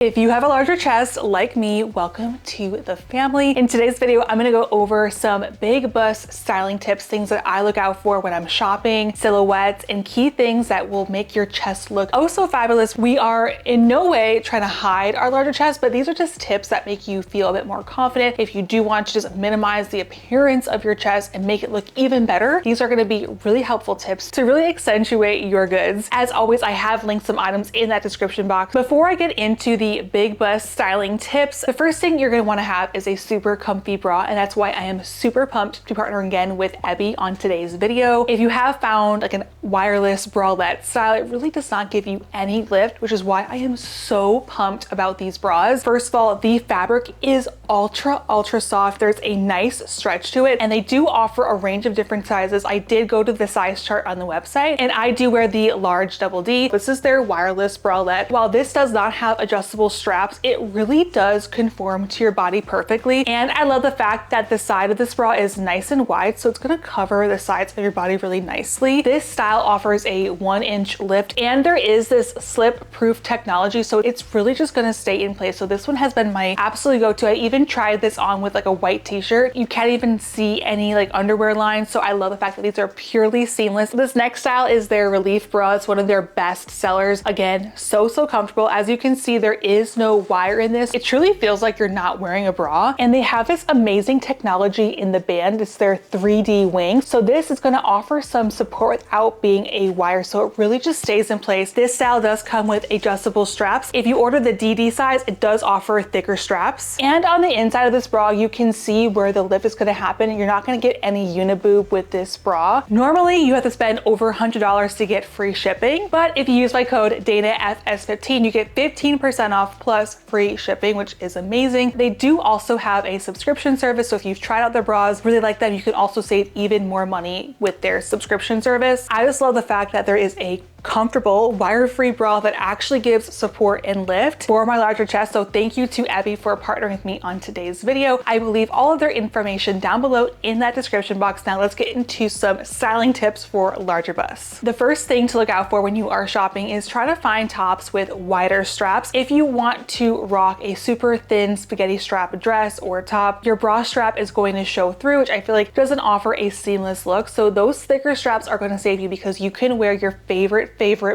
If you have a larger chest like me, welcome to the family. In today's video, I'm gonna go over some big bust styling tips, things that I look out for when I'm shopping, silhouettes, and key things that will make your chest look oh so fabulous. We are in no way trying to hide our larger chest, but these are just tips that make you feel a bit more confident. If you do want to just minimize the appearance of your chest and make it look even better, these are gonna be really helpful tips to really accentuate your goods. As always, I have linked some items in that description box. Before I get into the big bust styling tips, the first thing you're going to want to have is a super comfy bra, and that's why I am super pumped to partner again with Ebby on today's video. If you have found like a wireless bralette style, it really does not give you any lift, which is why I am so pumped about these bras. First of all, the fabric is ultra soft. There's a nice stretch to it, and they do offer a range of different sizes. I did go to the size chart on the website, and I do wear the large double D. This is their wireless bralette. While this does not have adjustable straps, it really does conform to your body perfectly. And I love the fact that the side of this bra is nice and wide, so it's going to cover the sides of your body really nicely. This style offers a 1-inch lift, and there is this slip proof technology, so it's really just going to stay in place. So this one has been my absolute go-to. I even tried this on with like a white t-shirt. You can't even see any like underwear lines, so I love the fact that these are purely seamless. This next style is their relief bra. It's one of their best sellers. Again, so comfortable. As you can see, there is no wire in this. It truly feels like you're not wearing a bra, and they have this amazing technology in the band. It's their 3D wing, so this is going to offer some support without being a wire, so it really just stays in place. This style does come with adjustable straps. If you order the DD size, it does offer thicker straps, and on the inside of this bra you can see where the lift is going to happen. You're not going to get any uniboob with this bra. Normally you have to spend over $100 to get free shipping, but if you use my code DANAXSPANX you get 15% off plus free shipping, which is amazing. They do also have a subscription service, so if you've tried out their bras, really like them, you can also save even more money with their subscription service. I just love the fact that there is a comfortable wire-free bra that actually gives support and lift for my larger chest. So thank you to Ebby for partnering with me on today's video. I will leave all of their information down below in that description box. Now let's get into some styling tips for larger busts. The first thing to look out for when you are shopping is try to find tops with wider straps. If you want to rock a super thin spaghetti strap dress or top, your bra strap is going to show through, which I feel like doesn't offer a seamless look. So those thicker straps are going to save you because you can wear your favorite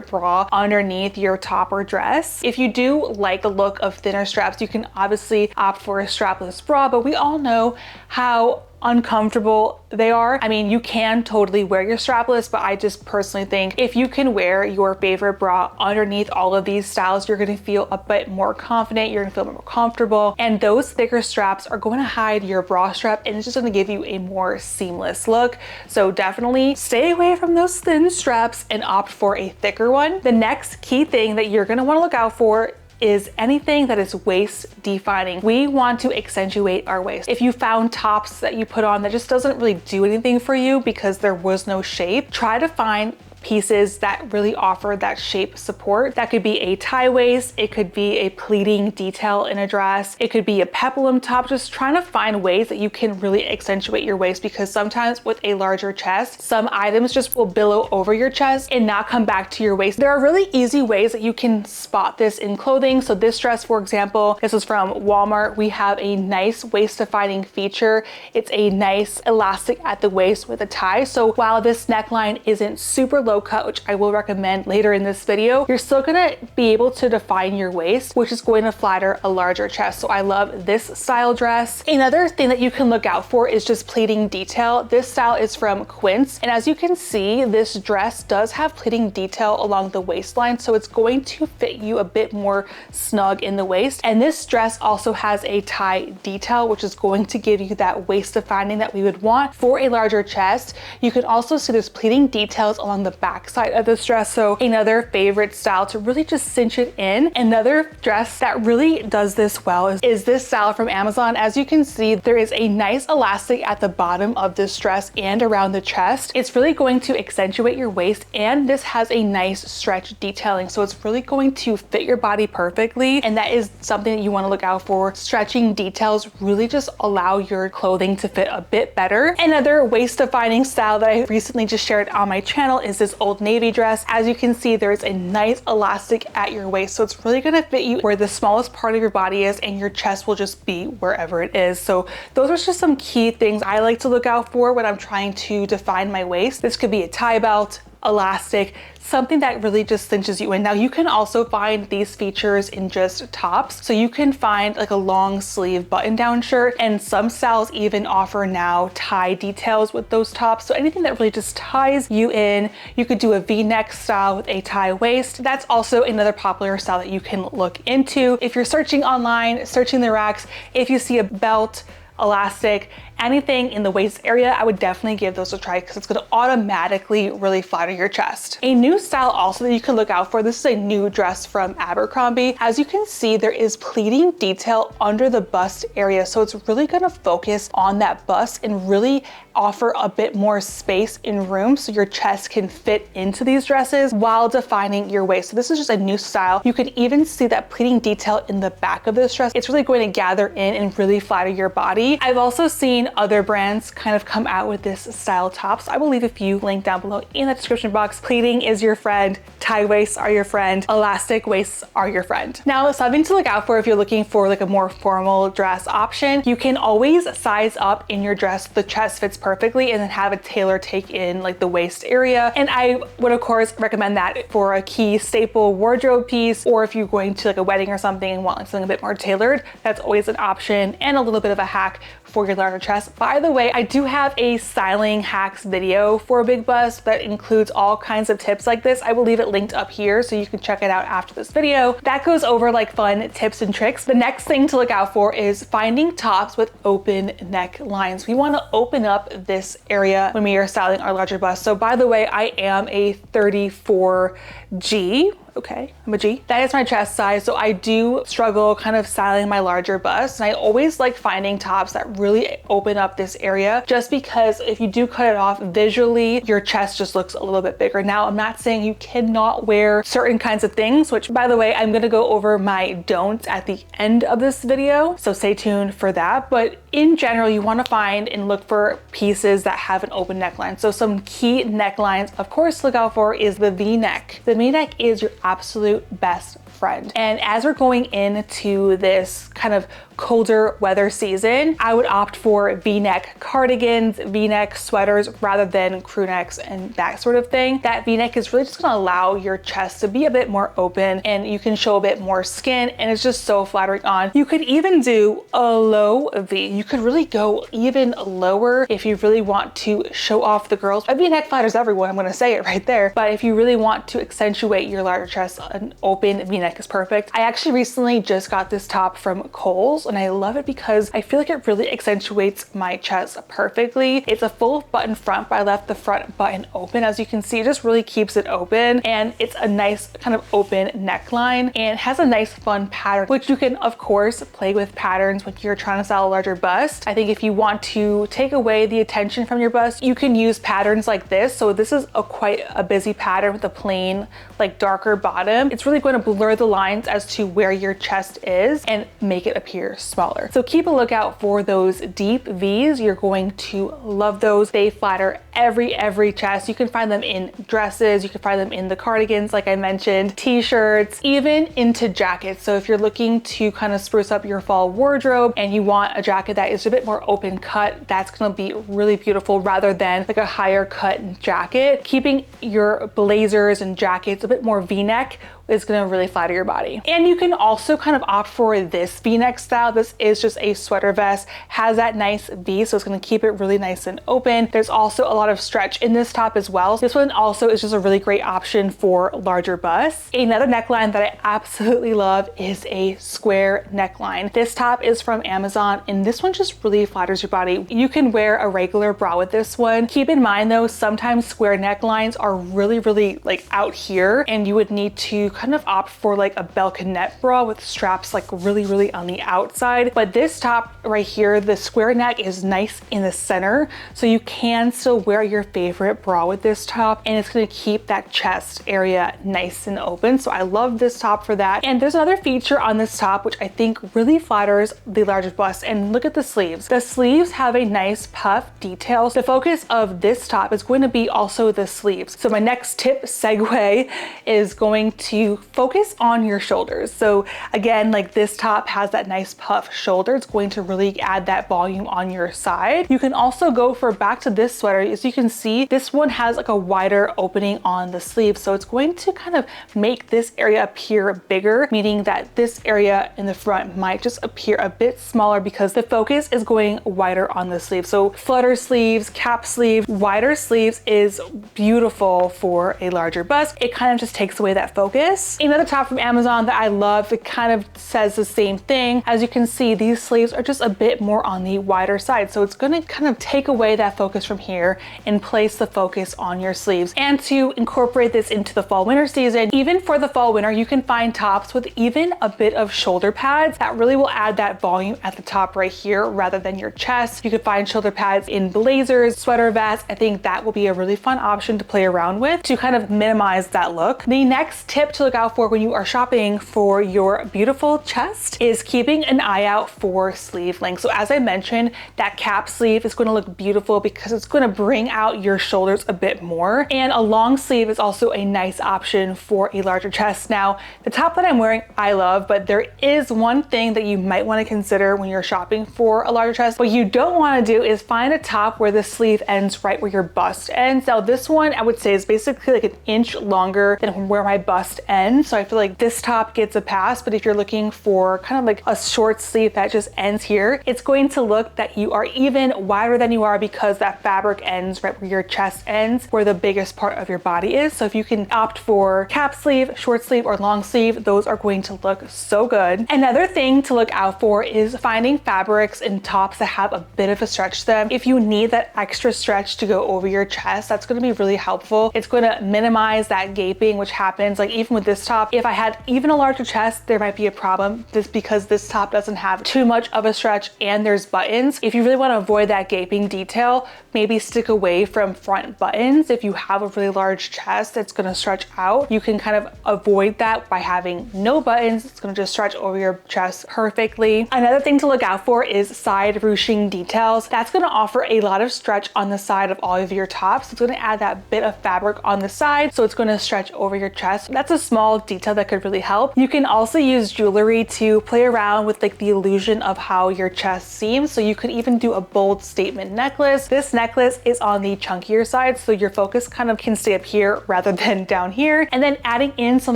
bra underneath your top or dress. If you do like the look of thinner straps, you can obviously opt for a strapless bra, but we all know how uncomfortable they are. I mean, you can totally wear your strapless, but I just personally think if you can wear your favorite bra underneath all of these styles, you're going to feel a bit more confident, you're going to feel more comfortable, and those thicker straps are going to hide your bra strap, and it's just going to give you a more seamless look. So definitely stay away from those thin straps and opt for a thicker one. The next key thing that you're going to want to look out for is anything that is waist defining. We want to accentuate our waist. If you found tops that you put on that just doesn't really do anything for you because there was no shape, try to find pieces that really offer that shape support. That could be a tie waist, it could be a pleating detail in a dress, it could be a peplum top. Just trying to find ways that you can really accentuate your waist, because sometimes with a larger chest, some items just will billow over your chest and not come back to your waist. There are really easy ways that you can spot this in clothing. So this dress, for example, this is from Walmart. We have a nice waist defining feature. It's a nice elastic at the waist with a tie. So while this neckline isn't super low cut, which I will recommend later in this video, you're still gonna be able to define your waist, which is going to flatter a larger chest. So I love this style dress. Another thing that you can look out for is just pleating detail. This style is from Quince, and as you can see, this dress does have pleating detail along the waistline, so it's going to fit you a bit more snug in the waist. And this dress also has a tie detail, which is going to give you that waist defining that we would want for a larger chest. You can also see there's pleating details along the back side of this dress, so another favorite style to really just cinch it in. Another dress that really does this well is this style from Amazon. As you can see, there is a nice elastic at the bottom of this dress and around the chest. It's really going to accentuate your waist, and this has a nice stretch detailing, so it's really going to fit your body perfectly, and that is something that you want to look out for. Stretching details really just allow your clothing to fit a bit better. Another waist defining style that I recently just shared on my channel is this this Old Navy dress. As you can see, there's a nice elastic at your waist, so it's really gonna fit you where the smallest part of your body is, and your chest will just be wherever it is. So those are just some key things I like to look out for when I'm trying to define my waist. This could be a tie belt, elastic, something that really just cinches you in. Now you can also find these features in just tops. So you can find like a long sleeve button down shirt, and some styles even offer now tie details with those tops. So anything that really just ties you in. You could do a V-neck style with a tie waist. That's also another popular style that you can look into. If you're searching online, searching the racks, if you see a belt, elastic, anything in the waist area, I would definitely give those a try because it's going to automatically really flatter your chest. A new style also that you can look out for, this is a new dress from Abercrombie. As you can see, there is pleating detail under the bust area, so it's really going to focus on that bust and really offer a bit more space in room so your chest can fit into these dresses while defining your waist. So this is just a new style. You can even see that pleating detail in the back of this dress. It's really going to gather in and really flatter your body. I've also seen other brands kind of come out with this style tops. I will leave a few linked down below in the description box. Pleating is your friend, tie waists are your friend, elastic waists are your friend. Now, something to look out for if you're looking for like a more formal dress option, you can always size up in your dress. The chest fits perfectly, and then have a tailor take in like the waist area. And I would of course recommend that for a key staple wardrobe piece, or if you're going to like a wedding or something and want like something a bit more tailored, that's always an option and a little bit of a hack for your larger chest. By the way, I do have a styling hacks video for a big bust that includes all kinds of tips like this. I will leave it linked up here so you can check it out after this video. That goes over like fun tips and tricks. The next thing to look out for is finding tops with open neck lines. We want to open up this area when we are styling our larger bust. So by the way, I am a 34G. Okay, I'm a G. That is my chest size, so I do struggle kind of styling my larger bust, and I always like finding tops that really open up this area, just because if you do cut it off visually, your chest just looks a little bit bigger. Now, I'm not saying you cannot wear certain kinds of things, which by the way, I'm gonna go over my don'ts at the end of this video, so stay tuned for that. But in general, you wanna find and look for pieces that have an open neckline. So some key necklines, of course, to look out for is the V-neck. The V-neck is your absolute best friend. And as we're going into this kind of colder weather season, I would opt for V-neck cardigans, V-neck sweaters, rather than crew necks and that sort of thing. That V-neck is really just gonna allow your chest to be a bit more open, and you can show a bit more skin, and it's just so flattering on. You could even do a low V. You could really go even lower if you really want to show off the girls. A V-neck flatters everyone, I'm gonna say it right there. But if you really want to accentuate your larger chest, an open V-neck is perfect. I actually recently just got this top from Kohl's, and I love it because I feel like it really accentuates my chest perfectly. It's a full button front, but I left the front button open. As you can see, it just really keeps it open, and it's a nice kind of open neckline, and has a nice fun pattern, which you can of course play with patterns when you're trying to style a larger bust. I think if you want to take away the attention from your bust, you can use patterns like this. So this is quite a busy pattern with a plain, like darker bottom. It's really going to blur the lines as to where your chest is and make it appear smaller. So keep a lookout for those deep V's. You're going to love those. They flatter every chest. You can find them in dresses, you can find them in the cardigans, like I mentioned, t-shirts, even into jackets. So if you're looking to kind of spruce up your fall wardrobe and you want a jacket that is a bit more open cut, that's gonna be really beautiful rather than like a higher cut jacket. Keeping your blazers and jackets a bit more V-neck is gonna really flatter your body. And you can also kind of opt for this V-neck style. This is just a sweater vest, has that nice V, so it's gonna keep it really nice and open. There's also a lot of stretch in this top as well. This one also is just a really great option for larger busts. Another neckline that I absolutely love is a square neckline. This top is from Amazon, and this one just really flatters your body. You can wear a regular bra with this one. Keep in mind though, sometimes square necklines are really like out here, and you would need to kind of opt for like a balconette bra with straps like really on the outside. But this top right here, the square neck is nice in the center, so you can still wear your favorite bra with this top, and it's gonna keep that chest area nice and open. So I love this top for that. And there's another feature on this top which I think really flatters the larger bust, and look at the sleeves. The sleeves have a nice puff detail. The focus of this top is going to be also the sleeves. So my next tip segue is going to focus on your shoulders. So again, like this top has that nice puff shoulder. It's going to really add that volume on your side. You can also go for back to this sweater. As you can see, this one has like a wider opening on the sleeve. So it's going to kind of make this area appear bigger, meaning that this area in the front might just appear a bit smaller because the focus is going wider on the sleeve. So flutter sleeves, cap sleeves, wider sleeves is beautiful for a larger bust. It kind of just takes away that focus. Another top from Amazon that I love, it kind of says the same thing. As you can see, these sleeves are just a bit more on the wider side. So it's gonna kind of take away that focus from here and place the focus on your sleeves. And to incorporate this into the fall winter season, even for the fall winter, you can find tops with even a bit of shoulder pads that really will add that volume at the top right here rather than your chest. You could find shoulder pads in blazers, sweater vests. I think that will be a really fun option to play around with to kind of minimize that look. The next tip to look out for when you are shopping for your beautiful chest is keeping an eye out for sleeve length. So as I mentioned, that cap sleeve is going to look beautiful because it's going to bring out your shoulders a bit more. And a long sleeve is also a nice option for a larger chest. Now, the top that I'm wearing, I love, but there is one thing that you might want to consider when you're shopping for a larger chest. What you don't want to do is find a top where the sleeve ends right where your bust ends. Now this one I would say is basically like an inch longer than where my bust ends. So I feel like this top gets a pass, but if you're looking for kind of like a short sleeve that just ends here, it's going to look that you are even wider than you are because that fabric ends right where your chest ends, where the biggest part of your body is. So if you can opt for cap sleeve, short sleeve, or long sleeve, those are going to look so good. Another thing to look out for is finding fabrics and tops that have a bit of a stretch to them. If you need that extra stretch to go over your chest, that's going to be really helpful. It's going to minimize that gaping, which happens like even with this top. If I had even a larger chest, there might be a problem just because this top doesn't have too much of a stretch and there's buttons. If you really want to avoid that gaping detail, maybe stick away from front buttons. If you have a really large chest that's going to stretch out, you can kind of avoid that by having no buttons. It's going to just stretch over your chest perfectly. Another thing to look out for is side ruching details. That's going to offer a lot of stretch on the side of all of your tops. It's going to add that bit of fabric on the side, so it's going to stretch over your chest. That's a small detail that could really help. You can also use jewelry to play around with like the illusion of how your chest seems. So you could even do a bold statement necklace. This necklace is on the chunkier side, so your focus kind of can stay up here rather than down here. And then adding in some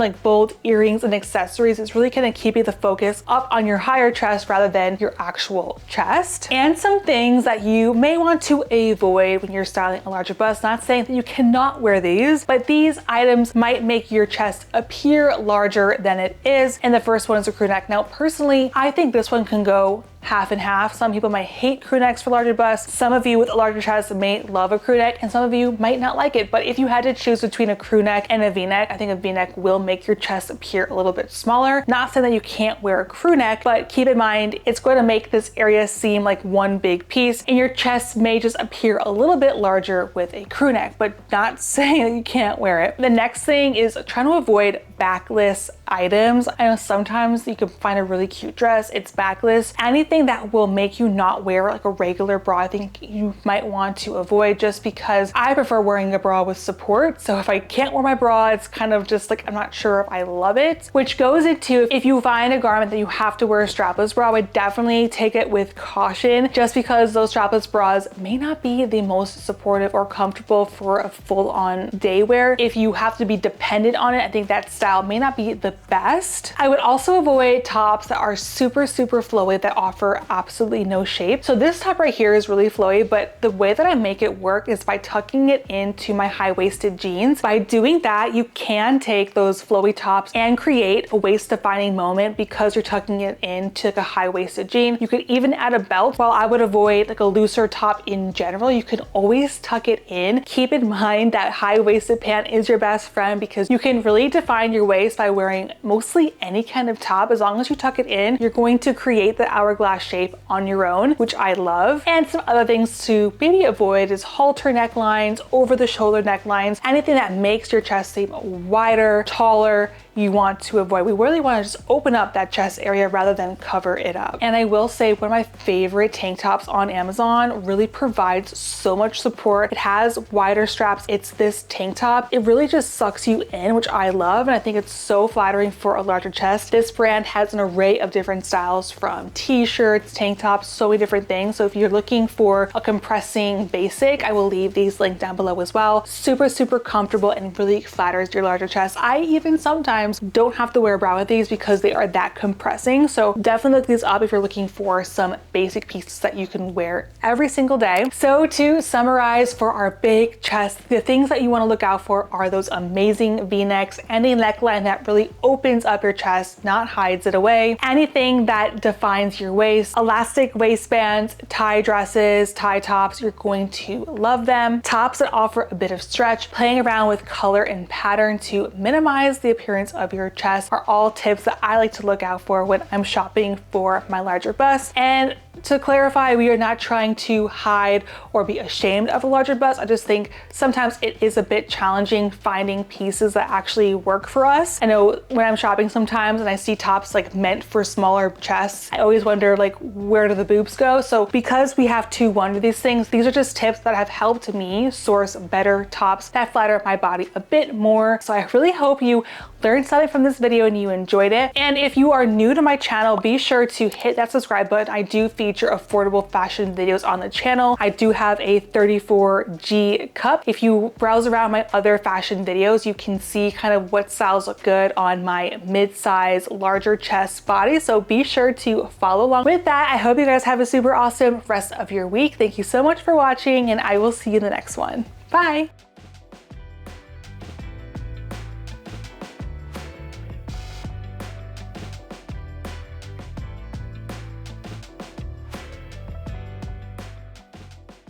like bold earrings and accessories is really kind of keeping the focus up on your higher chest rather than your actual chest. And some things that you may want to avoid when you're styling a larger bust. Not saying that you cannot wear these, but these items might make your chest appear larger than it is. And the first one is a crew neck. Now, personally, I think this one can go half and half. Some people might hate crew necks for larger busts. Some of you with a larger chest may love a crew neck, and some of you might not like it. But if you had to choose between a crew neck and a V-neck, I think a V-neck will make your chest appear a little bit smaller. Not saying that you can't wear a crew neck, but keep in mind, it's going to make this area seem like one big piece, and your chest may just appear a little bit larger with a crew neck, but not saying that you can't wear it. The next thing is trying to avoid backless items. I know sometimes you can find a really cute dress, it's backless. Anything that will make you not wear like a regular bra, I think you might want to avoid, just because I prefer wearing a bra with support. So if I can't wear my bra, it's kind of just like, I'm not sure if I love it, which goes into if you find a garment that you have to wear a strapless bra, I would definitely take it with caution, just because those strapless bras may not be the most supportive or comfortable for a full-on day wear. If you have to be dependent on it, I think that style may not be the best. I would also avoid tops that are super flowy that offer absolutely no shape. So this top right here is really flowy, but the way that I make it work is by tucking it into my high-waisted jeans. By doing that, you can take those flowy tops and create a waist-defining moment because you're tucking it into like a high-waisted jean. You could even add a belt. While I would avoid like a looser top in general, you can always tuck it in. Keep in mind that high-waisted pant is your best friend because you can really define your waist by wearing mostly any kind of top. As long as you tuck it in, you're going to create the hourglass shape on your own, which I love. And some other things to maybe avoid is halter necklines, over-the-shoulder necklines, anything that makes your chest seem wider, taller, you want to avoid. We really want to just open up that chest area rather than cover it up. And I will say one of my favorite tank tops on Amazon really provides so much support. It has wider straps. It's this tank top. It really just sucks you in, which I love. And I think it's so flattering for a larger chest. This brand has an array of different styles from t-shirts, tank tops, so many different things. So if you're looking for a compressing basic, I will leave these linked down below as well. Super comfortable and really flatters your larger chest. I even sometimes don't have to wear a bra with these because they are that compressing. So definitely look these up if you're looking for some basic pieces that you can wear every single day. So to summarize for our big chest, the things that you want to look out for are those amazing V-necks and a neckline that really opens up your chest, not hides it away. Anything that defines your waist, elastic waistbands, tie dresses, tie tops, you're going to love them. Tops that offer a bit of stretch, playing around with color and pattern to minimize the appearance of your chest are all tips that I like to look out for when I'm shopping for my larger bust. And to clarify, we are not trying to hide or be ashamed of a larger bust. I just think sometimes it is a bit challenging finding pieces that actually work for us. I know when I'm shopping sometimes and I see tops like meant for smaller chests, I always wonder like, where do the boobs go? So because we have to wonder these things, these are just tips that have helped me source better tops that flatter my body a bit more. So I really hope you learned something from this video and you enjoyed it. And if you are new to my channel, be sure to hit that subscribe button. I do feature affordable fashion videos on the channel. I do have a 34G cup. If you browse around my other fashion videos, you can see kind of what styles look good on my mid-size, larger chest body. So be sure to follow along. With that, I hope you guys have a super awesome rest of your week. Thank you so much for watching and I will see you in the next one. Bye.